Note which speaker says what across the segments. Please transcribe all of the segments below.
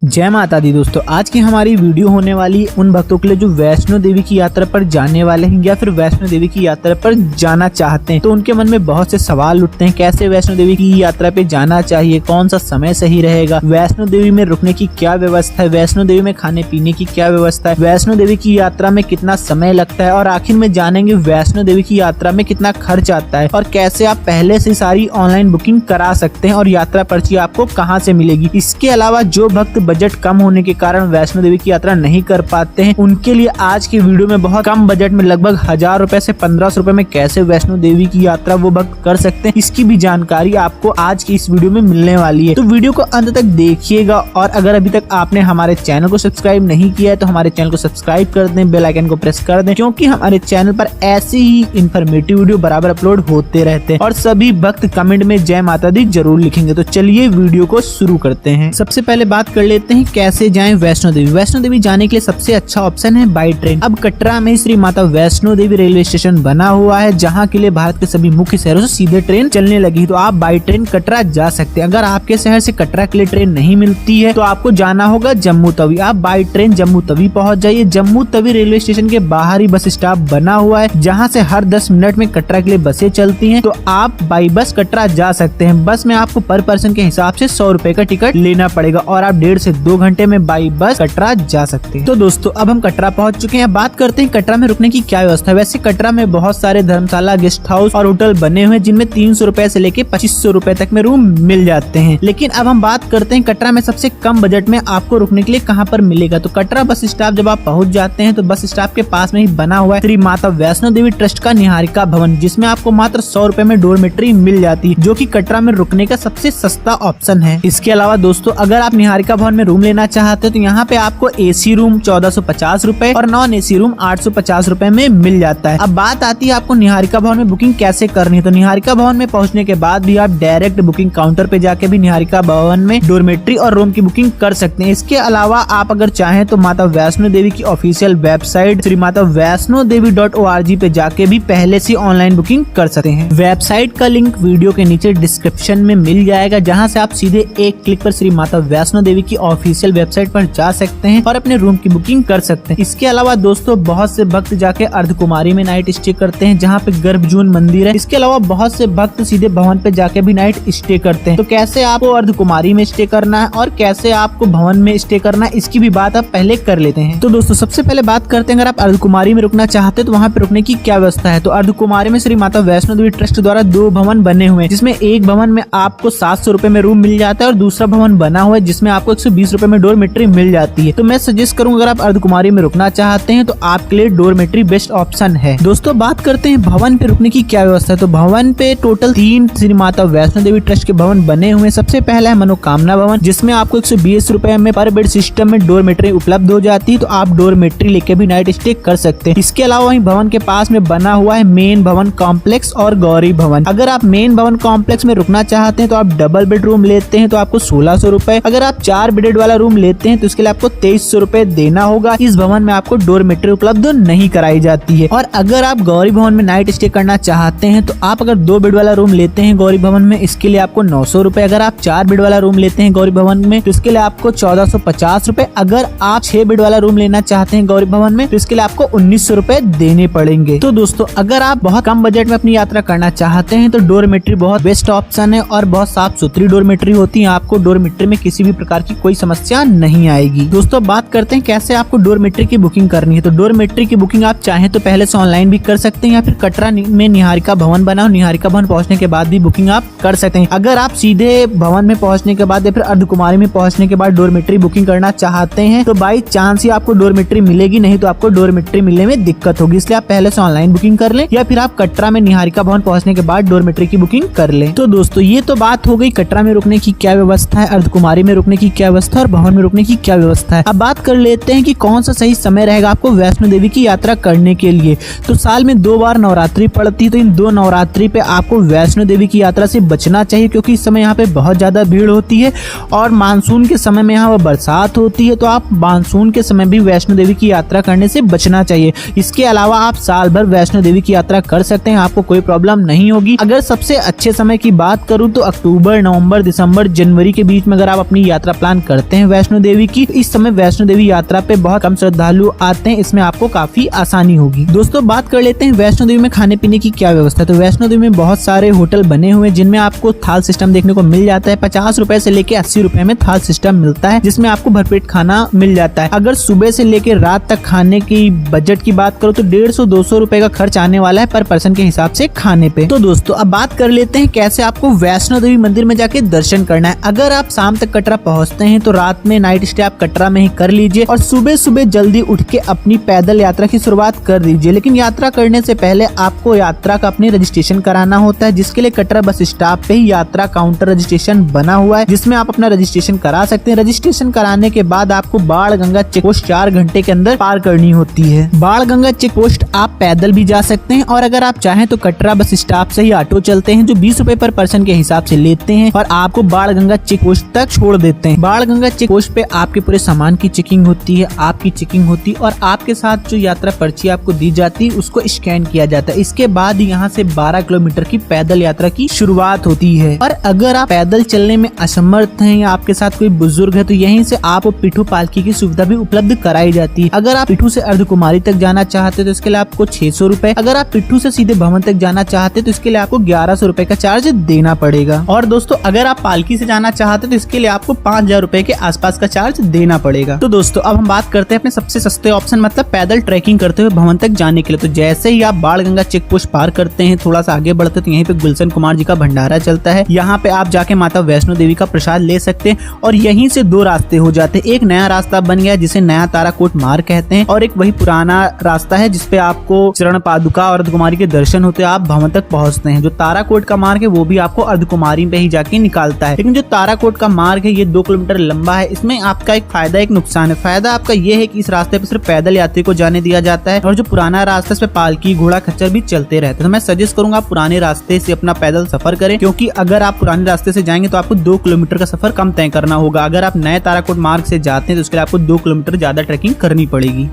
Speaker 1: जय माता दी दोस्तों, आज की हमारी वीडियो होने वाली उन भक्तों के लिए जो वैष्णो देवी की यात्रा पर जाने वाले हैं या फिर वैष्णो देवी की यात्रा पर जाना चाहते हैं। तो उनके मन में बहुत से सवाल उठते हैं, कैसे वैष्णो देवी की यात्रा पे जाना चाहिए, कौन सा समय सही रहेगा, वैष्णो देवी में रुकने की क्या व्यवस्था है, वैष्णो देवी में खाने पीने की क्या व्यवस्था है, वैष्णो देवी की यात्रा में कितना समय लगता है और आखिर में जानेंगे वैष्णो देवी की यात्रा में कितना खर्च आता है और कैसे आप पहले से सारी ऑनलाइन बुकिंग करा सकते हैं और यात्रा पर्ची आपको कहाँ से मिलेगी। इसके अलावा जो भक्त बजट कम होने के कारण वैष्णो देवी की यात्रा नहीं कर पाते हैं, उनके लिए आज की वीडियो में बहुत कम बजट में लगभग 1000 रुपए से 1500 रुपए में कैसे वैष्णो देवी की यात्रा वो भक्त कर सकते हैं, इसकी भी जानकारी आपको आज की इस वीडियो में मिलने वाली है। तो वीडियो को अंत तक देखिएगा और अगर अभी तक आपने हमारे चैनल को सब्सक्राइब नहीं किया है तो हमारे चैनल को सब्सक्राइब कर दें, बेल आइकन को प्रेस कर दें, क्योंकि हमारे चैनल पर ऐसी ही इन्फॉर्मेटिव वीडियो बराबर अपलोड होते रहते हैं और सभी भक्त कमेंट में जय माता दी जरूर लिखेंगे। तो चलिए वीडियो को शुरू करते हैं। सबसे पहले बात कर लेते हैं कैसे जाएं वैष्णो देवी। वैष्णो देवी जाने के लिए सबसे अच्छा ऑप्शन है बाई ट्रेन। अब कटरा में श्री माता वैष्णो देवी रेलवे स्टेशन बना हुआ है, जहां के लिए भारत के सभी मुख्य शहरों से सीधे ट्रेन चलने लगी, तो आप बाई ट्रेन कटरा जा सकते हैं। अगर आपके शहर से कटरा के लिए ट्रेन नहीं मिलती है तो आपको जाना होगा जम्मू तवी। आप बाई ट्रेन जम्मू तवी पहुंच जाइए। जम्मू तवी रेलवे स्टेशन के बाहर ही बस स्टॉप बना हुआ है, जहाँ से हर 10 मिनट में कटरा के लिए बसें चलती है, तो आप बाई बस कटरा जा सकते हैं। बस में आपको पर पर्सन के हिसाब से 100 रुपए का टिकट लेना पड़ेगा और आप 1.5 से 2 घंटे में बाई बस कटरा जा सकते हैं। तो दोस्तों अब हम कटरा पहुंच चुके हैं। बात करते हैं कटरा में रुकने की क्या व्यवस्था है। वैसे कटरा में बहुत सारे धर्मशाला, गेस्ट हाउस और होटल बने हुए हैं, जिनमें 300 रुपए से लेके 2500 रुपए तक में रूम मिल जाते हैं। लेकिन अब हम बात करते हैं कटरा में सबसे कम बजट में आपको रुकने के लिए कहाँ पर मिलेगा। तो कटरा बस स्टॉप जब आप पहुंच जाते हैं तो बस स्टॉप के पास में ही बना हुआ है श्री माता वैष्णो देवी ट्रस्ट का निहारिका भवन, जिसमें आपको मात्र 100 रुपए में डोरमेट्री मिल जाती है, जो कि कटरा में रुकने का सबसे सस्ता ऑप्शन है। इसके अलावा दोस्तों अगर आप निहारिका भवन में रूम लेना चाहते हैं तो यहाँ पे आपको एसी रूम 1450 रुपए और नॉन एसी रूम 850 रुपए में मिल जाता है। अब बात आती है आपको निहारिका भवन में बुकिंग कैसे करनी है। तो निहारिका भवन में पहुंचने के बाद भी आप डायरेक्ट बुकिंग काउंटर पे जाके भी निहारिका भवन में डोरमेट्री और रूम की बुकिंग कर सकते हैं। इसके अलावा आप अगर चाहें तो माता वैष्णो देवी की ऑफिशियल वेबसाइट श्री माता वैष्णोदेवी.org पे जाके भी पहले से ऑनलाइन बुकिंग कर सकते हैं। वेबसाइट का लिंक वीडियो के नीचे डिस्क्रिप्शन में मिल जाएगा, जहाँ से आप सीधे एक क्लिक पर श्री माता वैष्णो देवी की ऑफिशियल वेबसाइट पर जा सकते हैं और अपने रूम की बुकिंग कर सकते हैं। इसके अलावा दोस्तों बहुत से भक्त जाके अर्धकुमारी में नाइट स्टे करते हैं, जहाँ पे गर्भजून मंदिर है। इसके अलावा बहुत से भक्त सीधे भवन पे जाके भी नाइट स्टे करते हैं। तो कैसे आपको अर्धकुमारी में स्टे करना है और कैसे आपको भवन में स्टे करना है, इसकी भी बात आप पहले कर लेते हैं। तो दोस्तों सबसे पहले बात करते हैं अगर आप अर्धकुमारी में रुकना चाहते हैं तो वहाँ पे रुकने की क्या व्यवस्था है। तो अर्धकुमारी में श्री माता वैष्णो देवी ट्रस्ट द्वारा 2 भवन बने हुए हैं, जिसमें एक भवन में आपको 700 रुपए में रूम मिल जाता है और दूसरा भवन बना हुआ है जिसमें आपको 120 रुपए में डोरमेट्री मिल जाती है। तो मैं सजेस्ट करूंगा अगर आप अर्धकुमारी में रुकना चाहते हैं तो आपके लिए डोरमेट्री बेस्ट ऑप्शन है। दोस्तों बात करते हैं भवन पे रुकने की क्या व्यवस्था है। तो भवन पे टोटल 3 श्री माता वैष्णो देवी ट्रस्ट के भवन बने हुए हैं। सबसे पहला है मनोकामना भवन, जिसमें आपको 120 रुपए में पर बेड सिस्टम में डोरमेट्री उपलब्ध हो जाती है, तो आप डोरमेट्री लेके भी नाइट स्टे कर सकते हैं। इसके अलावा वहीं भवन के पास में बना हुआ है मेन भवन कॉम्प्लेक्स और गौरी भवन। अगर आप मेन भवन कॉम्प्लेक्स में रुकना चाहते हैं तो आप डबल बेडरूम लेते हैं तो आपको 1600 रुपए, अगर आप 4 बेडेड वाला रूम लेते हैं तो इसके लिए आपको 2300 रुपए देना होगा। इस भवन में आपको डोरमेट्री उपलब्ध नहीं कराई जाती है। और अगर आप गौरी भवन में नाइट स्टे करना चाहते हैं तो आप अगर 2 बेड वाला रूम लेते हैं गौरी भवन में, इसके लिए आपको 900 रुपए, अगर आप 4 बेड वाला रूम लेते हैं गौरी भवन में तो इसके लिए आपको 1450 रुपए, अगर आप 6 बेड वाला रूम लेना चाहते हैं गौरी भवन में तो इसके लिए आपको 1900 रुपए देने पड़ेंगे। तो दोस्तों अगर आप बहुत कम बजट में अपनी यात्रा करना चाहते हैं तो डोरमेट्री बहुत बेस्ट ऑप्शन है और बहुत साफ सुथरी डोरमेट्री होती है। आपको डोरमेट्री में किसी भी प्रकार की कोई समस्या नहीं आएगी। दोस्तों बात करते हैं कैसे आपको डोरमेट्री की बुकिंग करनी है। तो डोरमेट्री की बुकिंग आप चाहें तो पहले से ऑनलाइन भी कर सकते हैं या फिर कटरा में निहारिका भवन बना हो, निहारिका भवन पहुंचने के बाद भी बुकिंग आप कर सकते हैं। अगर आप सीधे भवन में पहुंचने के बाद या फिर अर्धकुमारी में पहुंचने के बाद डोरमेट्री बुकिंग करना चाहते हैं तो बाई चांस ही आपको डोरमेट्री मिलेगी, नहीं तो आपको डोरमेट्री मिलने में दिक्कत होगी। इसलिए आप पहले से ऑनलाइन बुकिंग कर लें या फिर आप कटरा में निहारिका भवन पहुंचने के बाद डोरमेट्री की बुकिंग कर लें। तो दोस्तों ये तो बात हो गई कटरा में रुकने की क्या व्यवस्था है, अर्धकुमारी में रुकने की क्या व्यवस्था और भवन में रुकने की क्या व्यवस्था है। अब बात कर लेते हैं कि कौन सा सही समय रहेगा आपको वैष्णो देवी की यात्रा करने के लिए। तो साल में 2 बार नवरात्रि पड़ती है, तो इन 2 नवरात्रि पे आपको वैष्णो देवी की यात्रा से बचना चाहिए, क्योंकि इस समय यहाँ पे बहुत ज्यादा भीड़ होती है और मानसून के समय में यहाँ बरसात होती है, तो आप मानसून के समय भी वैष्णो देवी की यात्रा करने से बचना चाहिए। इसके अलावा आप साल भर वैष्णो देवी की यात्रा कर सकते हैं, आपको कोई प्रॉब्लम नहीं होगी। अगर सबसे अच्छे समय की बात करूँ तो अक्टूबर, नवंबर, दिसंबर, जनवरी के बीच में अगर आप अपनी यात्रा प्लान करते हैं वैष्णो देवी की। इस समय वैष्णो देवी यात्रा पे बहुत कम श्रद्धालु आते हैं, इसमें आपको काफी आसानी होगी। दोस्तों बात कर लेते हैं वैष्णो देवी में खाने पीने की क्या व्यवस्था है। तो वैष्णो देवी में बहुत सारे होटल बने हुए हैं जिनमें आपको थाल सिस्टम देखने को मिल जाता है। 50 रुपए से लेके 80 रुपए में थाल सिस्टम मिलता है, जिसमें आपको भरपेट खाना मिल जाता है। अगर सुबह से लेके रात तक खाने की बजट की बात करो तो 150-200 रुपए का खर्च आने वाला है पर पर्सन के हिसाब से खाने पे। तो दोस्तों अब बात कर लेते हैं कैसे आपको वैष्णो देवी मंदिर में जाके दर्शन करना है। अगर आप शाम तक कटरा पहुंचते हैं तो रात में नाइट स्टे आप कटरा में ही कर लीजिए और सुबह सुबह जल्दी उठ के अपनी पैदल यात्रा की शुरुआत कर दीजिए। लेकिन यात्रा करने से पहले आपको यात्रा का अपनी रजिस्ट्रेशन कराना होता है, जिसके लिए कटरा बस स्टॉप पे ही यात्रा काउंटर रजिस्ट्रेशन बना हुआ है, जिसमें आप अपना रजिस्ट्रेशन करा सकते हैं। रजिस्ट्रेशन कराने के बाद आपको बाण गंगा चेक पोस्ट 4 घंटे के अंदर पार करनी होती है। बाण गंगा चेक पोस्ट आप पैदल भी जा सकते हैं और अगर आप चाहें तो कटरा बस स्टॉप से ही ऑटो चलते हैं जो 20 रुपए पर पर्सन के हिसाब से लेते हैं और आपको बाण गंगा चेक पोस्ट तक छोड़ देते हैं। बाण गंगा चेक पोस्ट पे आपके पूरे सामान की चेकिंग होती है, आपकी चेकिंग होती है और आपके साथ जो यात्रा पर्ची आपको दी जाती है उसको स्कैन किया जाता है। इसके बाद यहाँ से 12 किलोमीटर की पैदल यात्रा की शुरुआत होती है। और अगर आप पैदल चलने में असमर्थ हैं या आपके साथ कोई बुजुर्ग है तो यहीं से आपको पिठू पालकी की सुविधा भी उपलब्ध कराई जाती है। अगर आप पिठू से अर्धकुमारी तक जाना चाहते हैं तो इसके लिए आपको 600 रुपए, अगर आप पिठू से सीधे भवन तक जाना चाहते हैं तो इसके लिए आपको 1100 रुपए का चार्ज देना पड़ेगा। और दोस्तों अगर आप पालकी से जाना चाहते हैं तो इसके लिए आपको 5000 रुपए के आसपास का चार्ज देना पड़ेगा। तो दोस्तों अब हम बात करते हैं अपने सबसे सस्ते ऑप्शन मतलब पैदल ट्रैकिंग करते हुए भवन तक जाने के लिए। तो जैसे ही आप बाण गंगा चेक पोस्ट पार करते हैं, थोड़ा सा आगे बढ़ते हैं तो यहीं पे गुलशन कुमार जी का भंडारा चलता है। यहाँ पे आप जाके माता वैष्णो देवी का प्रसाद ले सकते हैं और यहीं से 2 रास्ते हो जाते हैं। एक नया रास्ता बन गया जिसे नया ताराकोट मार्ग कहते हैं और एक वही पुराना रास्ता है जिसपे आपको चरण पादुका और अर्धकुमारी के दर्शन होते हैं, आप भवन तक पहुंचते हैं। जो ताराकोट का मार्ग है वो भी आपको अर्धकुमारी पे ही जाके निकालता है। लेकिन जो ताराकोट का मार्ग है ये 2 किलोमीटर लंबा है। इसमें आपका एक फायदा एक नुकसान है। फायदा आपका ये है कि इस रास्ते पे सिर्फ पैदल यात्री को जाने दिया जाता है और जो पुराना रास्ता है इस पे पालकी घोड़ा खच्चर भी चलते रहते हैं। तो मैं सजेस्ट करूंगा आप पुराने रास्ते से अपना पैदल सफर करें, क्योंकि अगर आप पुराने रास्ते से जाएंगे तो आपको 2 किलोमीटर का सफर कम तय करना होगा। अगर आप नए ताराकोट मार्ग से जाते हैं तो उसके लिए आपको 2 किलोमीटर ज्यादा ट्रैकिंग करनी पड़ेगी।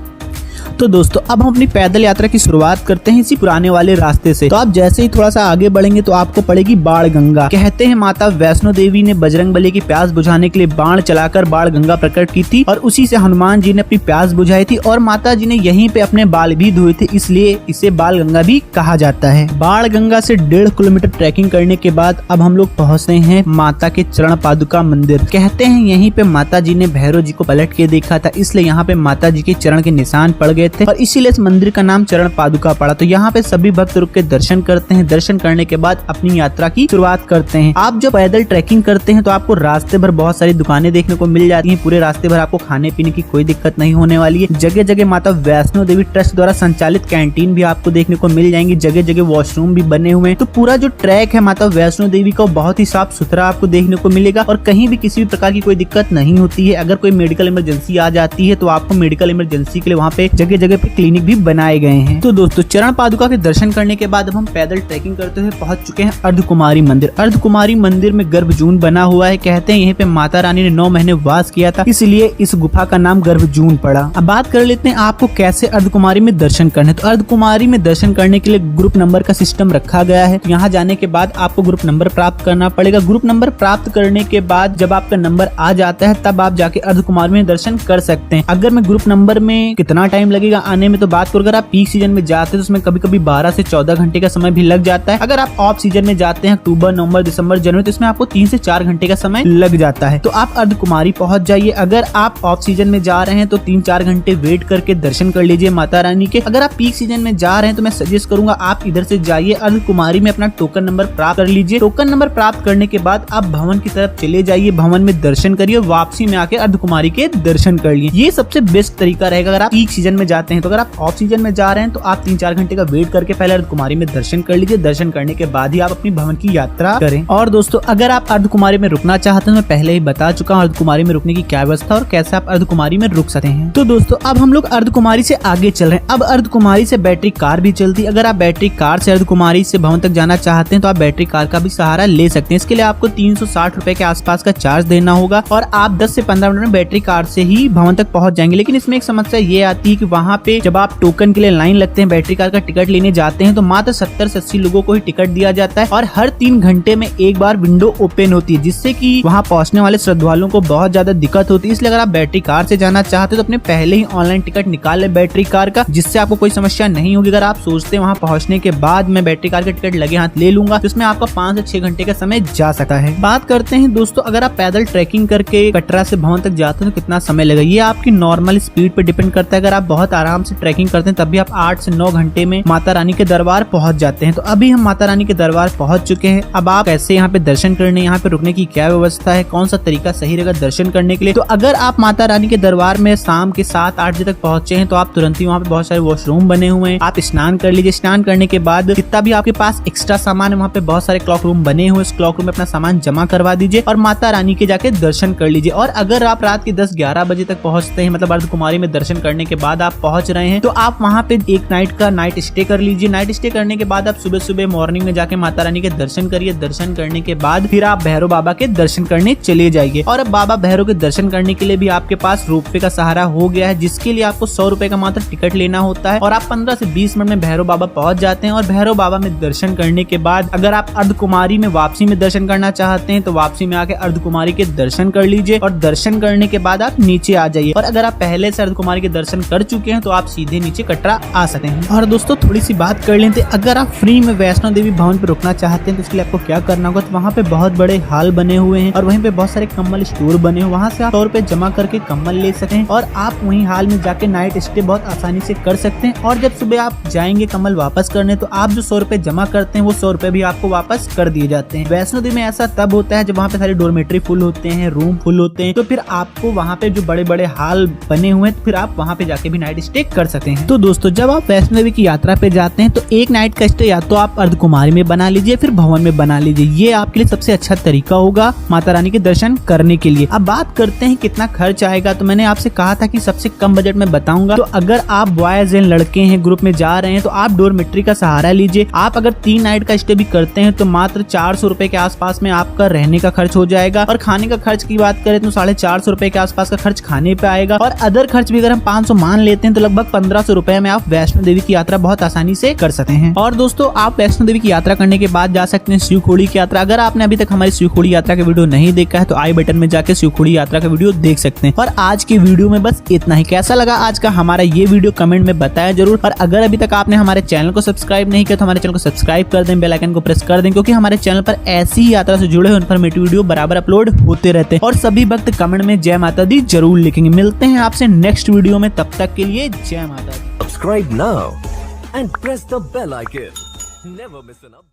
Speaker 1: तो दोस्तों अब हम अपनी पैदल यात्रा की शुरुआत करते हैं इसी पुराने वाले रास्ते से। तो आप जैसे ही थोड़ा सा आगे बढ़ेंगे तो आपको पड़ेगी बाण गंगा। कहते हैं माता वैष्णो देवी ने बजरंगबली की प्यास बुझाने के लिए बाण चलाकर बाण गंगा प्रकट की थी और उसी से हनुमान जी ने अपनी प्यास बुझाई थी और माता जी ने यहीं पे अपने बाल भी धोए थे, इसलिए इसे बाल गंगा भी कहा जाता है। बाण गंगा से 1.5 किलोमीटर ट्रैकिंग करने के बाद अब हम लोग पहुँचते हैं माता के चरण पादुका मंदिर। कहते हैं यहीं पे माता जी ने भैरव जी को पलट के देखा था, इसलिए यहाँ पे माता जी के चरण के निशान पड़ गए थे और इसीलिए इस मंदिर का नाम चरण पादुका पड़ा। तो यहाँ पे सभी भक्त रुक के दर्शन करते हैं। दर्शन करने के बाद अपनी यात्रा की शुरुआत करते हैं। आप जब पैदल ट्रैकिंग करते हैं तो आपको रास्ते भर बहुत सारी दुकानें देखने को मिल जाती हैं। पूरे रास्ते भर आपको खाने पीने की कोई दिक्कत नहीं होने वाली है। जगह जगह माता वैष्णो देवी ट्रस्ट द्वारा संचालित कैंटीन भी आपको देखने को मिल जाएंगी। जगह जगह वॉशरूम भी बने हुए हैं। तो पूरा जो ट्रैक है माता वैष्णो देवी का बहुत ही साफ सुथरा आपको देखने को मिलेगा और कहीं भी किसी भी प्रकार की कोई दिक्कत नहीं होती है। अगर कोई मेडिकल इमरजेंसी आ जाती है तो आपको मेडिकल इमरजेंसी के लिए वहाँ पे जगह जगह पे क्लिनिक भी बनाए गए हैं। तो दोस्तों चरण पादुका के दर्शन करने के बाद अब हम पैदल ट्रैकिंग करते हुए पहुंच चुके हैं अर्धकुमारी मंदिर। अर्धकुमारी मंदिर में गर्भजून बना हुआ है। कहते हैं यहीं पे माता रानी ने 9 महीने वास किया था, इसलिए इस गुफा का नाम गर्भजून पड़ा। अब बात कर लेते हैं आपको कैसे अर्धकुमारी में दर्शन करने। तो अर्धकुमारी में दर्शन करने के लिए ग्रुप नंबर का सिस्टम रखा गया है। तो यहाँ जाने के बाद आपको ग्रुप नंबर प्राप्त करना पड़ेगा। ग्रुप नंबर प्राप्त करने के बाद जब आपका नंबर आ जाता है तब आप जाके अर्धकुमारी में दर्शन कर सकते हैं। अगर मैं ग्रुप नंबर में कितना टाइम लगेगा आने में तो बात करूँ, अगर आप पीक सीजन में जाते हैं तो उसमें कभी कभी 12 से 14 घंटे का समय भी लग जाता है। अगर आप ऑफ सीजन में जाते हैं अक्टूबर, नवंबर, दिसंबर, जनवरी तो इसमें आपको 3 से 4 घंटे का समय लग जाता है। तो आप अर्धकुमारी पहुंच जाइए। अगर आप ऑफ सीजन में जा रहे हैं तो 3-4 घंटे वेट करके दर्शन कर लीजिए माता रानी के। अगर आप पीक सीजन में जा रहे हैं तो मैं सजेस्ट करूंगा आप इधर से जाइए, अर्धकुमारी में अपना टोकन नंबर प्राप्त कर लीजिए। टोकन नंबर प्राप्त करने के बाद आप भवन की तरफ चले जाइए, भवन में दर्शन करिए, वापसी में आके अर्धकुमारी के दर्शन कर लिए। ये सबसे बेस्ट तरीका रहेगा अगर आप पीक सीजन में जाते हैं। तो अगर आप ऑफ सीजन में जा रहे हैं तो आप 3-4 घंटे का वेट करके पहले अर्धकुमारी में दर्शन कर लीजिए। दर्शन करने के बाद ही आप अपनी भवन की यात्रा करें। और दोस्तों अगर आप अर्धकुमारी में रुकना चाहते हैं, मैं पहले ही बता चुका हूँ अर्धकुमारी में रुकने की क्या व्यवस्था और कैसे आप अर्धकुमारी में रुक सकते हैं। तो दोस्तों अब हम लोग अर्धकुमारी से आगे चल रहे हैं। अब अर्धकुमारी से बैटरी कार भी चलती है। अगर आप बैटरी कार से अर्धकुमारी से भवन तक जाना चाहते हैं तो आप बैटरी कार का भी सहारा ले सकते हैं। इसके लिए आपको 360 रुपए के आसपास का चार्ज देना होगा और आप 10 से 15 मिनट में बैटरी कार से ही भवन तक पहुंच जाएंगे। लेकिन इसमें एक समस्या ये आती है कि वहाँ वहाँ पे जब आप टोकन के लिए लाइन लगते हैं, बैटरी कार का टिकट लेने जाते हैं, तो मात्र 70 से 80 लोगों को ही टिकट दिया जाता है और हर 3 घंटे में एक बार विंडो ओपन होती है, जिससे कि वहाँ पहुँचने वाले श्रद्धालुओं को बहुत ज्यादा दिक्कत होती है। इसलिए अगर आप बैटरी कार से जाना चाहते हो तो अपने पहले ही ऑनलाइन टिकट निकाल ले बैटरी कार का, जिससे आपको कोई समस्या नहीं होगी। अगर आप सोचते हैं वहाँ पहुँचने के बाद मैं बैटरी कार का टिकट लगे हाथ ले लूंगा, तो इसमें आपका 5 से 6 घंटे का समय जा सकता है। बात करते हैं दोस्तों, अगर आप पैदल ट्रैकिंग करके कटरा से भवन तक जाते हैं तो कितना समय लगेगा, ये आपकी नॉर्मल स्पीड पे डिपेंड करता है। अगर आप बहुत आराम से ट्रैकिंग करते हैं तब भी आप 8 से 9 घंटे में माता रानी के दरबार पहुंच जाते हैं। तो अभी हम माता रानी के दरबार पहुंच चुके हैं। अब आप कैसे यहाँ पे दर्शन करने, यहाँ पे रुकने की क्या व्यवस्था है, कौन सा तरीका सही रहेगा दर्शन करने के लिए, तो अगर आप माता रानी के दरबार में शाम के 7-8 बजे तक पहुंचे हैं तो आप तुरंत ही वहाँ पे बहुत सारे वॉशरूम बने हुए हैं, आप स्नान कर लीजिए। स्नान करने के बाद जितना भी आपके पास एक्स्ट्रा सामान है, वहाँ पे बहुत सारे क्लॉक रूम बने हुए, उस क्लॉक रूम में अपना सामान जमा करवा दीजिए और माता रानी के जाके दर्शन कर लीजिए। और अगर आप रात के 10-11 बजे तक पहुंचते हैं, मतलब अर्धकुमारी में दर्शन करने के बाद आप पहुंच रहे हैं, तो आप वहाँ पे एक नाइट का नाइट स्टे कर लीजिए। नाइट स्टे करने के बाद आप सुबह सुबह मॉर्निंग में जाके माता रानी के दर्शन करिए। दर्शन करने के बाद फिर आप भैरव बाबा के दर्शन करने चले जाइए। और अब बाबा भैरव के दर्शन करने के लिए भी आपके पास रोपवे का सहारा हो गया है, जिसके लिए आपको 100 रुपए का मात्र टिकट लेना होता है और आप 15 से 20 मिनट में भैरव बाबा पहुंच जाते हैं। और भैरव बाबा में दर्शन करने के बाद अगर आप अर्धकुमारी में वापसी में दर्शन करना चाहते हैं तो वापसी में आके अर्धकुमारी के दर्शन कर लीजिए और दर्शन करने के बाद आप नीचे आ जाइए। और अगर आप पहले से अर्धकुमारी के दर्शन कर चुके हैं तो आप सीधे नीचे कटरा आ सकते हैं। और दोस्तों थोड़ी सी बात कर लेते हैं, अगर आप फ्री में वैष्णो देवी भवन पे रुकना चाहते हैं तो इसके लिए आपको क्या करना होगा, तो वहाँ पे बहुत बड़े हॉल बने हुए हैं और वहीं पे बहुत सारे कम्बल स्टोर बने हुए, वहाँ से आप 100 रुपए जमा करके कम्बल ले सकते हैं और आप वहीं हॉल में जाके नाइट स्टे बहुत आसानी से कर सकते हैं। और जब सुबह आप जाएंगे कम्बल वापस करने तो आप जो 100 रुपए जमा करते हैं वो 100 रुपए भी आपको वापस कर दिए जाते हैं। वैष्णो देवी में ऐसा तब होता है जब वहाँ पे सारे डोरमेट्री फुल होते हैं, रूम फुल होते हैं, तो फिर आपको वहाँ पे जो बड़े बड़े हॉल बने हुए हैं तो फिर आप वहाँ पे जाके भी नाइट स्टे कर सकते हैं। तो दोस्तों जब आप वैष्णो देवी की यात्रा पे जाते हैं तो एक नाइट का स्टे या तो आप अर्धकुमारी में बना लीजिए फिर भवन में बना लीजिए, ये आपके लिए सबसे अच्छा तरीका होगा माता रानी के दर्शन करने के लिए। अब बात करते हैं कितना खर्च आएगा, तो मैंने आपसे कहा था कि सबसे कम बजट में बताऊंगा। तो अगर आप बॉयज एंड लड़के हैं, ग्रुप में जा रहे हैं तो आप डोरमेट्री का सहारा लीजिए। आप अगर 3 नाइट का स्टे भी करते हैं तो मात्र 400 रुपए के आसपास में आपका रहने का खर्च हो जाएगा और खाने का खर्च की बात करें तो 450 रुपए के आसपास का खर्च खाने पे आएगा। और अदर खर्च भी अगर हम 500 मान लेते हैं तो लगभग 1500 रुपए में आप वैष्णो देवी की यात्रा बहुत आसानी से कर सकते हैं। और दोस्तों आप वैष्णो देवी की यात्रा करने के बाद जा सकते हैं शिवखोड़ी की यात्रा। अगर आपने अभी तक हमारी शिवखोड़ी यात्रा का वीडियो नहीं देखा है तो आई बटन में जाके शिवखोड़ी यात्रा का वीडियो देख सकते हैं। और आज की वीडियो में बस इतना ही। कैसा लगा आज का हमारा ये वीडियो कमेंट में बताया जरूर। और अगर अभी तक आपने हमारे चैनल को सब्सक्राइब नहीं किया तो हमारे चैनल को सब्सक्राइब कर दें, बेल आइकन को प्रेस कर दें, क्योंकि हमारे चैनल पर ऐसी ही यात्रा से जुड़े हुए इन्फॉर्मेटिव वीडियो बराबर अपलोड होते रहते हैं। और सभी भक्त कमेंट में जय माता दी जरूर लिखेंगे। मिलते हैं आपसे नेक्स्ट वीडियो में, तब तक के लिए जय माता दी।
Speaker 2: Subscribe now and press the bell icon. Never miss an update.